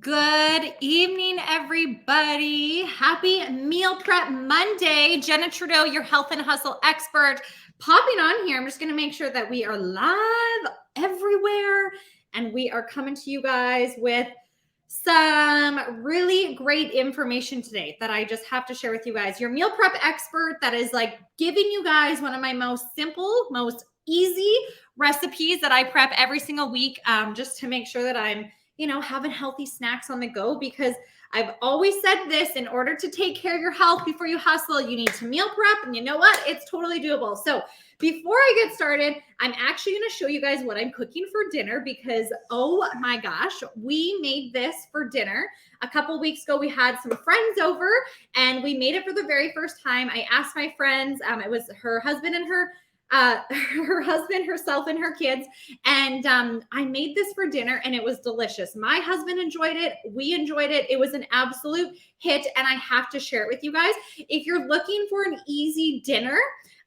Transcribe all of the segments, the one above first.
Good evening, everybody. Happy Meal Prep Monday. Jenna Trudeau, your health and hustle expert, popping on here. I'm just going to make sure that we are live everywhere and we are coming to you guys with some really great information today that I just have to share with you guys. Your meal prep expert that is like giving you guys one of my most simple, most easy recipes that I prep every single week, just to make sure that I'm having healthy snacks on the go, because I've always said this: in order to take care of your health before you hustle, you need to meal prep. And you know what? It's totally doable. So before I get started, I'm actually going to show you guys what I'm cooking for dinner, because oh my gosh, we made this for dinner. A couple weeks ago, we had some friends over and we made it for the very first time. I asked my friends, it was her husband and herself and her kids. And I made this for dinner and it was delicious. My husband enjoyed it. We enjoyed it. It was an absolute hit. And I have to share it with you guys. If you're looking for an easy dinner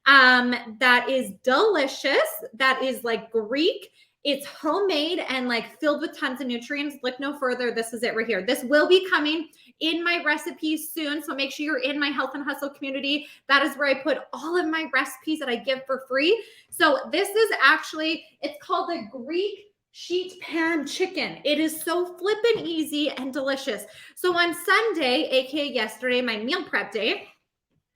that is delicious, that is like Greek, it's homemade and like filled with tons of nutrients, look no further. This is it right here. This will be coming in my recipes soon. So make sure you're in my Health and Hustle community. That is where I put all of my recipes that I give for free. So this is actually, it's called the Greek sheet pan chicken. It is so flippin' easy and delicious. So on Sunday, aka yesterday, my meal prep day,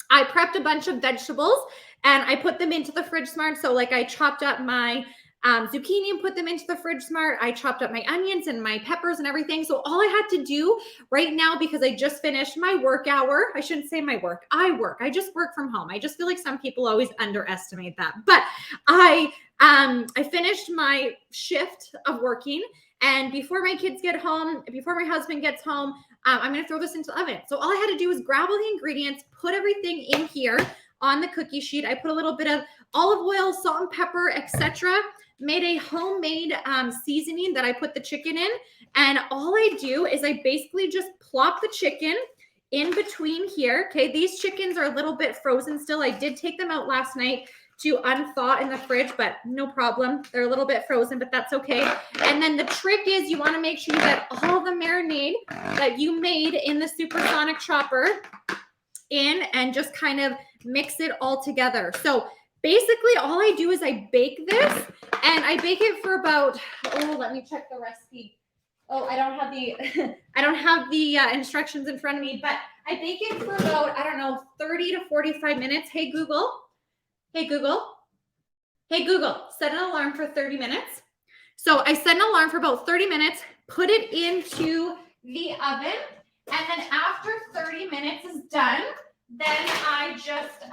I prepped a bunch of vegetables and I put them into the Fridge Smart. So like I chopped up my zucchini and put them into the Fridge Smart. I chopped up my onions and my peppers and everything. So all I had to do right now, because I just finished my work hour, I shouldn't say my work, I just work from home. I just feel like some people always underestimate that. But I finished my shift of working, and before my kids get home, before my husband gets home, I'm going to throw this into the oven. So all I had to do was grab all the ingredients, put everything in here on the cookie sheet. I put a little bit of olive oil, salt and pepper, etc. Made a homemade seasoning that I put the chicken in. And all I do is I basically just plop the chicken in between here. Okay, these chickens are a little bit frozen still. I did take them out last night to unthaw in the fridge, but no problem. They're a little bit frozen, but that's okay. And then the trick is you want to make sure you get all the marinade that you made in the supersonic chopper in and just kind of mix it all together. So basically all I do is I bake this, and I bake it for about, let me check the recipe. I don't have the instructions in front of me, but I bake it for about, 30 to 45 minutes. Hey Google, set an alarm for 30 minutes. So I set an alarm for about 30 minutes, put it into the oven, and then after 30 minutes is done, then I just,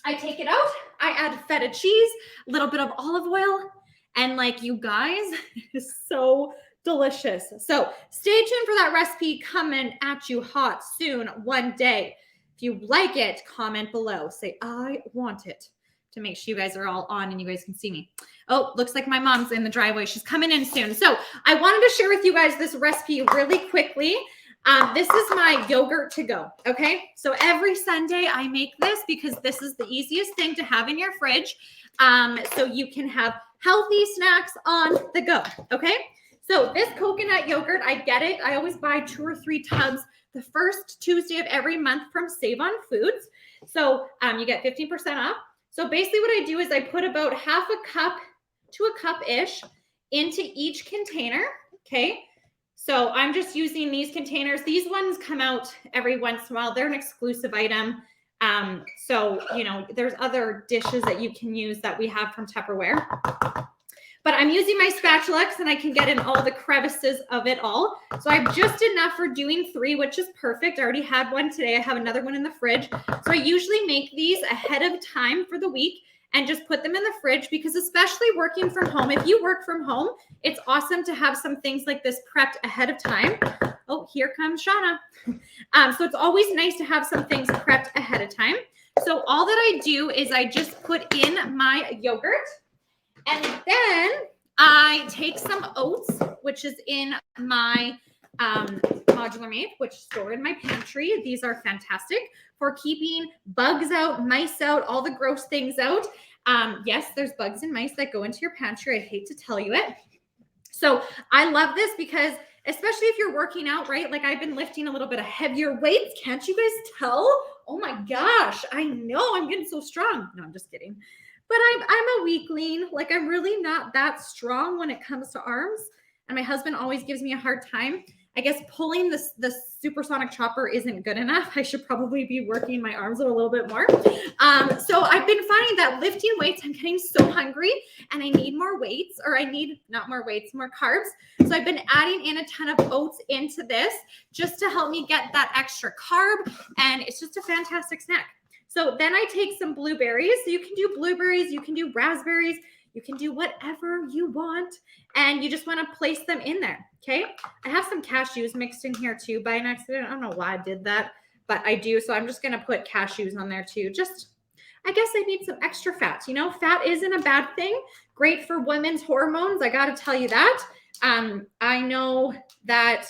I take it out, I add feta cheese, a little bit of olive oil, and like you guys, it is so delicious. So stay tuned for that recipe coming at you hot soon one day. If you like it, comment below. Say, I want it, to make sure you guys are all on and you guys can see me. Oh, looks like my mom's in the driveway. She's coming in soon. So I wanted to share with you guys this recipe really quickly. This is my yogurt to go, okay? So every Sunday I make this because this is the easiest thing to have in your fridge, so you can have healthy snacks on the go, okay? So this coconut yogurt, I get it. I always buy 2 or 3 tubs the first Tuesday of every month from Save on Foods. So you get 15% off. So basically what I do is I put about half a cup to a cup-ish into each container, okay? So I'm just using these containers. These ones come out every once in a while. They're an exclusive item. So, there's other dishes that you can use that we have from Tupperware. But I'm using my spatula and I can get in all the crevices of it all. So I have just enough for doing 3, which is perfect. I already had one today. I have another one in the fridge. So I usually make these ahead of time for the week and just put them in the fridge, because especially working from home, if you work from home, it's awesome to have some things like this prepped ahead of time. Oh, here comes Shauna. So it's always nice to have some things prepped ahead of time. So all that I do is I just put in my yogurt, and then I take some oats, which is in my modular made, which store in my pantry. These are fantastic for keeping bugs out, mice out, all the gross things out. Yes, there's bugs and mice that go into your pantry. I hate to tell you it. So I love this because especially if you're working out, right? Like I've been lifting a little bit of heavier weights. Can't you guys tell? Oh my gosh, I know I'm getting so strong. No, I'm just kidding. But I'm a weakling. Like I'm really not that strong when it comes to arms. And my husband always gives me a hard time. I guess pulling the supersonic chopper isn't good enough. I should probably be working my arms a little bit more. So I've been finding that lifting weights, I'm getting so hungry and I need more weights, or I need not more weights, more carbs. So I've been adding in a ton of oats into this just to help me get that extra carb. And it's just a fantastic snack. So then I take some blueberries. So you can do blueberries, you can do raspberries, you can do whatever you want. And you just want to place them in there. Okay. I have some cashews mixed in here too by an accident. I don't know why I did that, but I do. So I'm just going to put cashews on there too. Just, I guess I need some extra fat. You know, fat isn't a bad thing. Great for women's hormones. I got to tell you that. I know that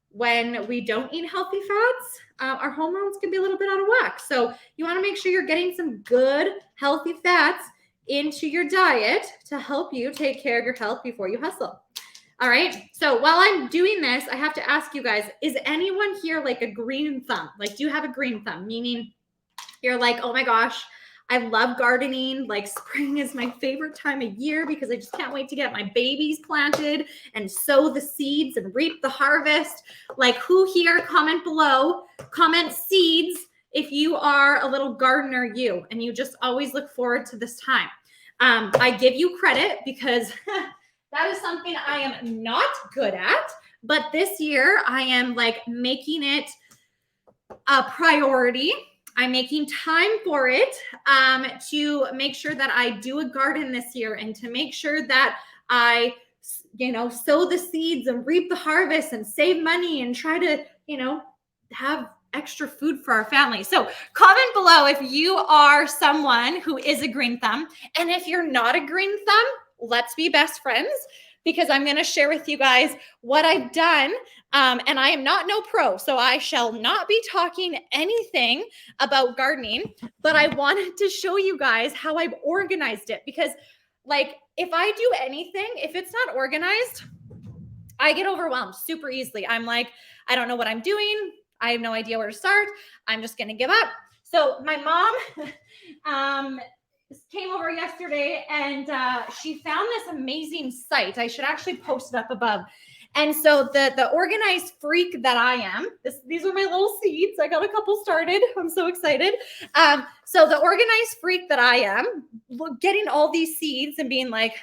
when we don't eat healthy fats, our hormones can be a little bit out of whack. So you want to make sure you're getting some good, healthy fats into your diet to help you take care of your health before you hustle. All right. So while I'm doing this, I have to ask you guys, is anyone here like a green thumb? Like, do you have a green thumb? Meaning you're like, oh my gosh, I love gardening. Like spring is my favorite time of year because I just can't wait to get my babies planted and sow the seeds and reap the harvest. Like who here, comment below, comment seeds if you are a little gardener you and you just always look forward to this time. I give you credit because that is something I am not good at, but this year I am like making it a priority. I'm making time for it to make sure that I do a garden this year and to make sure that I, sow the seeds and reap the harvest and save money and try to, have extra food for our family. So comment below if you are someone who is a green thumb. And if you're not a green thumb, let's be best friends because I'm going to share with you guys what I've done. And I am not no pro, so I shall not be talking anything about gardening, but I wanted to show you guys how I've organized it because like if I do anything, if it's not organized, I get overwhelmed super easily. I'm like, I don't know what I'm doing. I have no idea where to start. I'm just going to give up. So my mom came over yesterday and she found this amazing site. I should actually post it up above. And so the organized freak that I am, these are my little seeds. I got a couple started. I'm so excited. So the organized freak that I am, getting all these seeds and being like,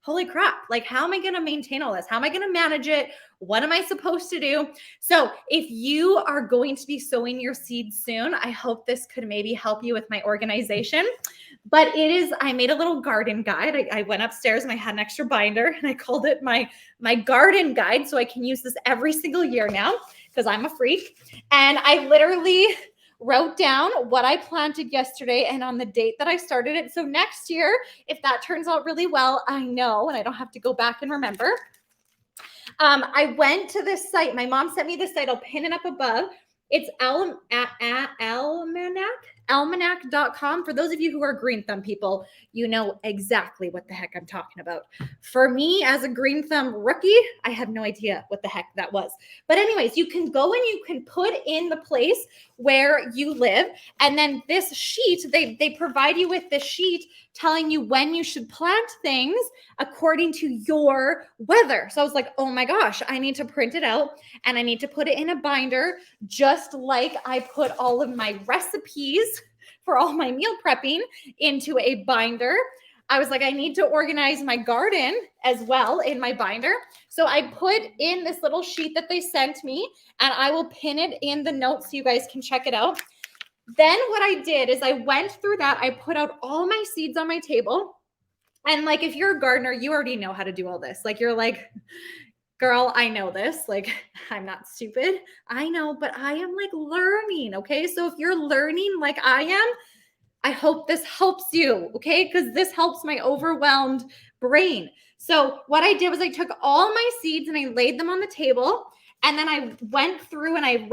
holy crap, like how am I going to maintain all this? How am I going to manage it? What am I supposed to do? So if you are going to be sowing your seeds soon, I hope this could maybe help you with my organization. But I made a little garden guide. I went upstairs and I had an extra binder and I called it my garden guide. So I can use this every single year now because I'm a freak. And I literally wrote down what I planted yesterday and on the date that I started it. So next year, if that turns out really well, I know, and I don't have to go back and remember. I went to this site. My mom sent me this site. I'll pin it up above. It's almanac.com. For those of you who are green thumb people, you know exactly what the heck I'm talking about. For me, as a green thumb rookie, I have no idea what the heck that was. But anyways, you can go and you can put in the place where you live. And then this sheet, they provide you with this sheet telling you when you should plant things according to your weather. So I was like, oh my gosh, I need to print it out and I need to put it in a binder, just like I put all of my recipes for all my meal prepping into a binder. I was like, I need to organize my garden as well in my binder. So I put in this little sheet that they sent me and I will pin it in the notes so you guys can check it out. Then what I did is I went through that. I put out all my seeds on my table. And like, if you're a gardener, you already know how to do all this. Like, you're like, girl, I know this. Like, I'm not stupid. I know, but I am like learning. Okay. So if you're learning like I am, I hope this helps you. Okay. Because this helps my overwhelmed brain. So what I did was I took all my seeds and I laid them on the table. And then I went through and I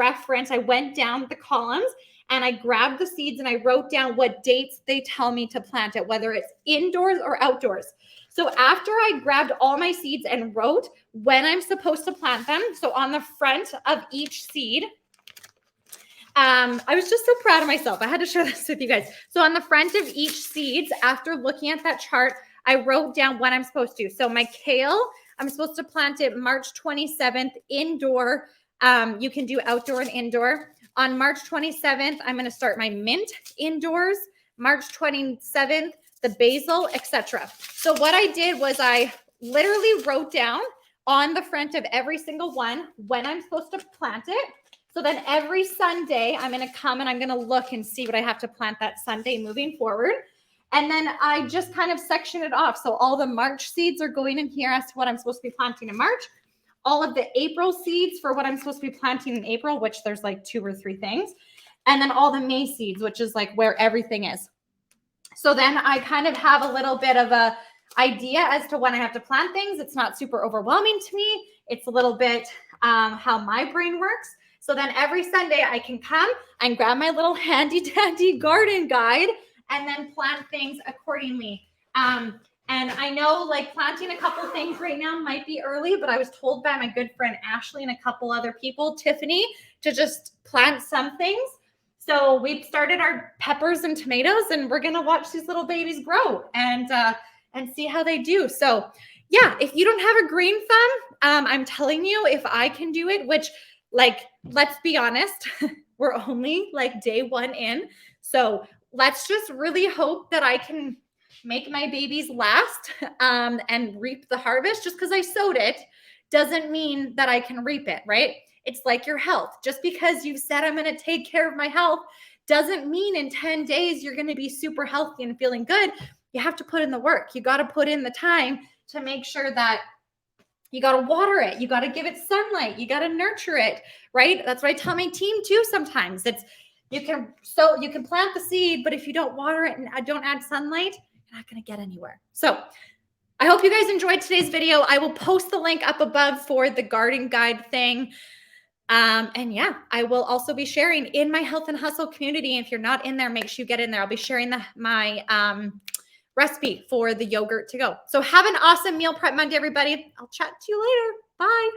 went down the columns and I grabbed the seeds and I wrote down what dates they tell me to plant it, whether it's indoors or outdoors. So after I grabbed all my seeds and wrote when I'm supposed to plant them, so on the front of each seed, I was just so proud of myself. I had to share this with you guys. So on the front of each seeds, after looking at that chart, I wrote down when I'm supposed to. So my kale, I'm supposed to plant it March 27th indoor. You can do outdoor and indoor. On March 27th, I'm going to start my mint indoors. March 27th, the basil, etc. So what I did was I literally wrote down on the front of every single one when I'm supposed to plant it. So then every Sunday, I'm going to come and I'm going to look and see what I have to plant that Sunday moving forward. And then I just kind of section it off. So all the March seeds are going in here as to what I'm supposed to be planting in March. All of the April seeds for what I'm supposed to be planting in April, which there's like 2 or 3 things. And then all the May seeds, which is like where everything is. So then I kind of have a little bit of a idea as to when I have to plant things. It's not super overwhelming to me. It's a little bit how my brain works. So then every Sunday I can come and grab my little handy dandy garden guide and then plant things accordingly. And I know like planting a couple things right now might be early, but I was told by my good friend Ashley and a couple other people, Tiffany, to just plant some things. So we've started our peppers and tomatoes, and we're gonna watch these little babies grow and see how they do. So yeah, if you don't have a green thumb, I'm telling you, if I can do it, which like, let's be honest, we're only like day 1 in. So let's just really hope that I can make my babies last and reap the harvest. Just because I sowed it doesn't mean that I can reap it, right? It's like your health. Just because you've said I'm going to take care of my health doesn't mean in 10 days you're going to be super healthy and feeling good. You have to put in the work. You got to put in the time to make sure that you got to water it. You got to give it sunlight. You got to nurture it, right? That's what I tell my team too sometimes. It's you can plant the seed, but if you don't water it and don't add sunlight, you're not going to get anywhere. So I hope you guys enjoyed today's video. I will post the link up above for the garden guide thing. And yeah, I will also be sharing in my Health and Hustle community. If you're not in there, make sure you get in there. I'll be sharing my recipe for the yogurt to go. So have an awesome meal prep Monday, everybody. I'll chat to you later. Bye.